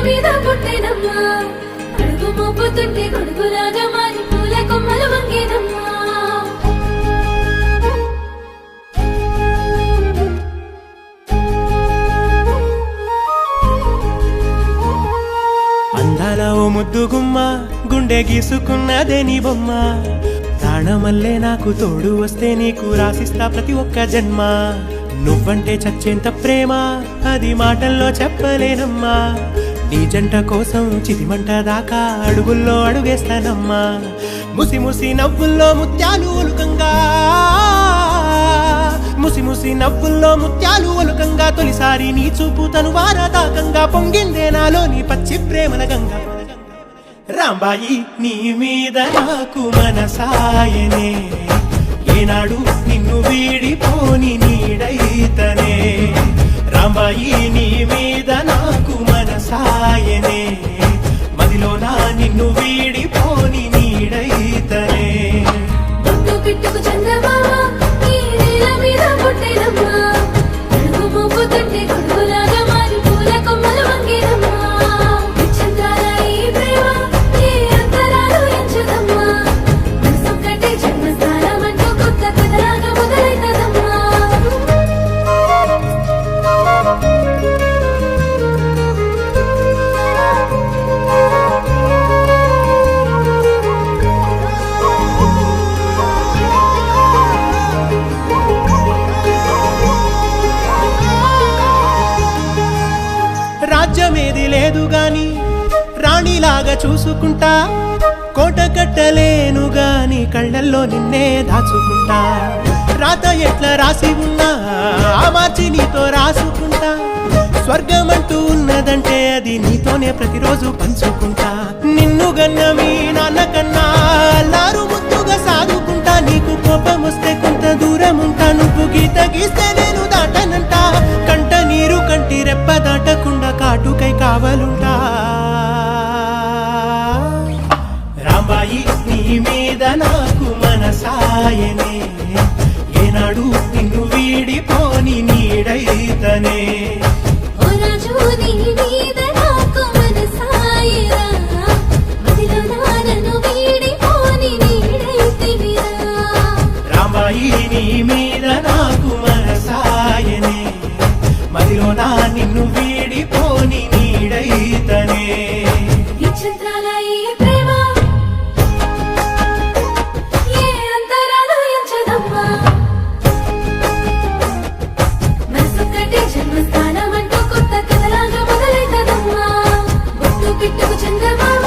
మీద పుట్టేనమ్మా అడుగు మోపుతుంటే గొడుగులాగా మారి పూల కొమ్మలు వంగేనమ్మా అందాల ఓ ముద్దుగుమ్మ గుండె గీసుకున్నదే నీ బొమ్మ ప్రాణమల్లే నాకు తోడు వస్తే నీకు రాసిస్తా ప్రతి ఒక్క జన్మ నువ్వంటే చచ్చేంత ప్రేమ అది మాటల్లో చెప్పలేనమ్మా నీ జంట కోసం చితిమంట దాకా అడుగుల్లో అడుగేస్తానమ్మా ముసి ముసి నవ్వుల్లో ముత్యాలు ఒలుకంగా ముసి ముసి నవ్వుల్లో ముత్యాలు ఒలుకంగా తొలిసారి నీ చూపు తను వారదాకంగా పొంగిందే నాలో నీ పచ్చి ప్రేమల గంగా రాంబాయి నీ మీద నాకు మనసాయనే ఏనాడు నిన్ను వీడిపోని నీడైతనే రాంబాయి నీ మీద నాకు మనసాయనే మదిలోన నిన్ను వీడిపోని నీడైతనే బొట్టు పిట్టుకు చందమామ ఈ నేల మీద పుట్టేనమ్మా అడుగు మోపుతుంటే గొడుగులాగా మారి పూల కొమ్మలు వంగేనమ్మా విచ్చిందాల ఈ ప్రేమ ఏ అంతరాలు ఎంచదమ్మా మనసొక్కటే జన్మస్థానం అంటూ కొత్త కథలాగా మొదలైతదమ్మా రాజ్యమేది లేదు గాని రాణిలాగా చూసుకుంటా కోట కట్టలేను గాని కళ్ళల్లో నిన్నే దాచుకుంటా రాత ఎట్లా రాసి ఉన్నా ఆ మార్చి నీతో రాసుకుంటా స్వర్గమంటూ ఉన్నదంటే అది నీతోనే ప్రతిరోజు పంచుకుంటా నిన్ను గన్న మీ నాన్న కన్నా అల్లారు ముద్దుగా సాదుకుంటా నీకు కోపం వస్తే కొంత దూరం ఉంటా నువ్వు గీత గీస్తే నేను దాటనంటా కంట నీరు కంటి రెప్ప దాటకుండా కాటుకై కావలుంటా రాంబాయి నీ మీద నాకు మనసాయనే ఏనాడు నిన్ను వీడిపోని నీడైతనే ఓ రాజు నీ మీద నాకు మనసాయరా మదిలో నన్ను వీడిపోని నీడైతివిరా రాంబాయి నీ మీద నాకు మనసాయనే మదిలోన నిన్ను వీడిపోని నీడైతనే విచిత్రాల ఈ ప్రేమ ఏ అంతరాలు ఎంచదమ్మా మనసొక్కటే జన్మస్థానం అంటూ కొత్త కథలాగా మొదలైతదమ్మా బొట్టు పిట్టుకు చందమామ